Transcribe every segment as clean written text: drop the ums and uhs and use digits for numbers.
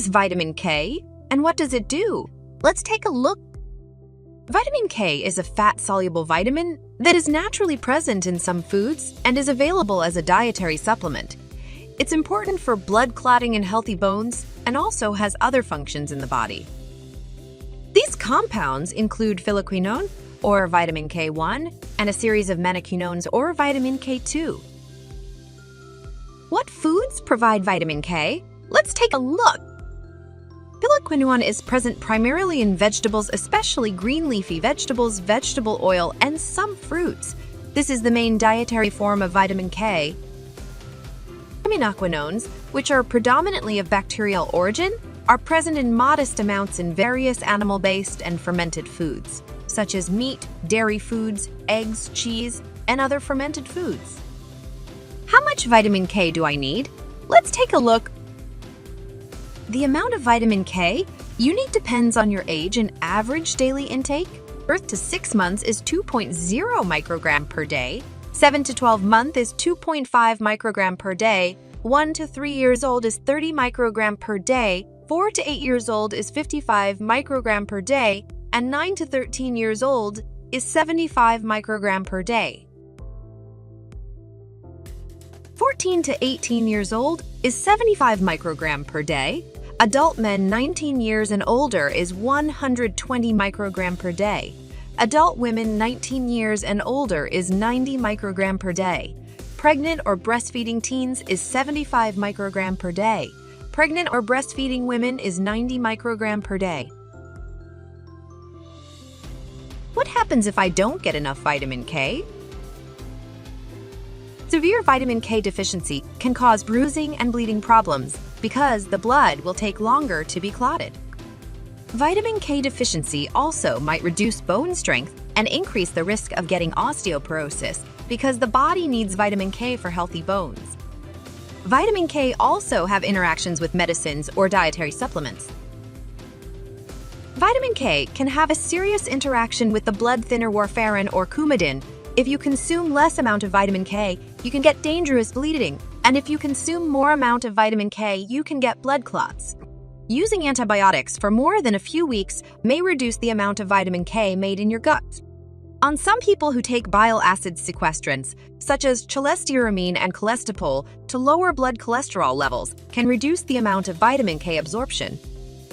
vitamin K, and what does it do? Let's take a look. Vitamin K is a fat-soluble vitamin that is naturally present in some foods and is available as a dietary supplement. It's important for blood clotting and healthy bones, and also has other functions in the body. These compounds include phylloquinone, or vitamin K1, and a series of menaquinones, or vitamin K2. What foods provide vitamin K? Let's take a look. Phylloquinone is present primarily in vegetables, especially green leafy vegetables, vegetable oil, and some fruits. This is the main dietary form of vitamin K. Menaquinones, which are predominantly of bacterial origin, are present in modest amounts in various animal-based and fermented foods, such as meat, dairy foods, eggs, cheese, and other fermented foods. How much vitamin K do I need? Let's take a look. The amount of vitamin K you need depends on your age and average daily intake. Birth to 6 months is 2.0 microgram per day. 7 to 12 months is 2.5 microgram per day. 1 to 3 years old is 30 microgram per day. 4 to 8 years old is 55 microgram per day. And 9 to 13 years old is 75 microgram per day. 14 to 18 years old is 75 microgram per day. Adult men 19 years and older is 120 microgram per day. Adult women 19 years and older is 90 microgram per day. Pregnant or breastfeeding teens is 75 microgram per day. Pregnant or breastfeeding women is 90 microgram per day. What happens if I don't get enough vitamin K? Severe vitamin K deficiency can cause bruising and bleeding problems because the blood will take longer to be clotted. Vitamin K deficiency also might reduce bone strength and increase the risk of getting osteoporosis because the body needs vitamin K for healthy bones. Vitamin K also have interactions with medicines or dietary supplements. Vitamin K can have a serious interaction with the blood thinner warfarin or Coumadin. If you consume less amount of vitamin K, you can get dangerous bleeding, and if you consume more amount of vitamin K, you can get blood clots. Using antibiotics for more than a few weeks may reduce the amount of vitamin K made in your gut. On some people who take bile acid sequestrants, such as cholestyramine and cholestyramine, to lower blood cholesterol levels, can reduce the amount of vitamin K absorption.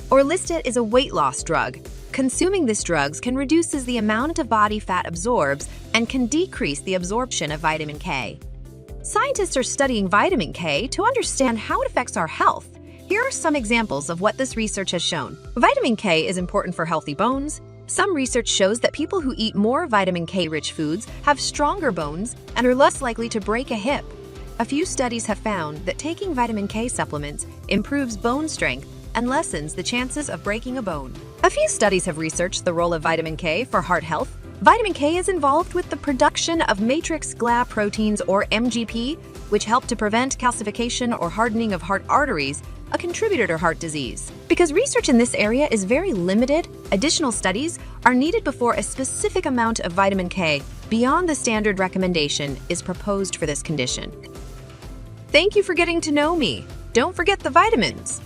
Orlistat is a weight loss drug. Consuming this drug can reduce the amount of body fat absorbs and can decrease the absorption of vitamin K. Scientists are studying vitamin K to understand how it affects our health. Here are some examples of what this research has shown. Vitamin K is important for healthy bones. Some research shows that people who eat more vitamin K-rich foods have stronger bones and are less likely to break a hip. A few studies have found that taking vitamin K supplements improves bone strength and lessens the chances of breaking a bone. A few studies have researched the role of vitamin K for heart health. Vitamin K is involved with the production of matrix GLA proteins, or MGP, which help to prevent calcification or hardening of heart arteries, a contributor to heart disease. Because research in this area is very limited, additional studies are needed before a specific amount of vitamin K beyond the standard recommendation is proposed for this condition. Thank you for getting to know me. Don't forget the vitamins.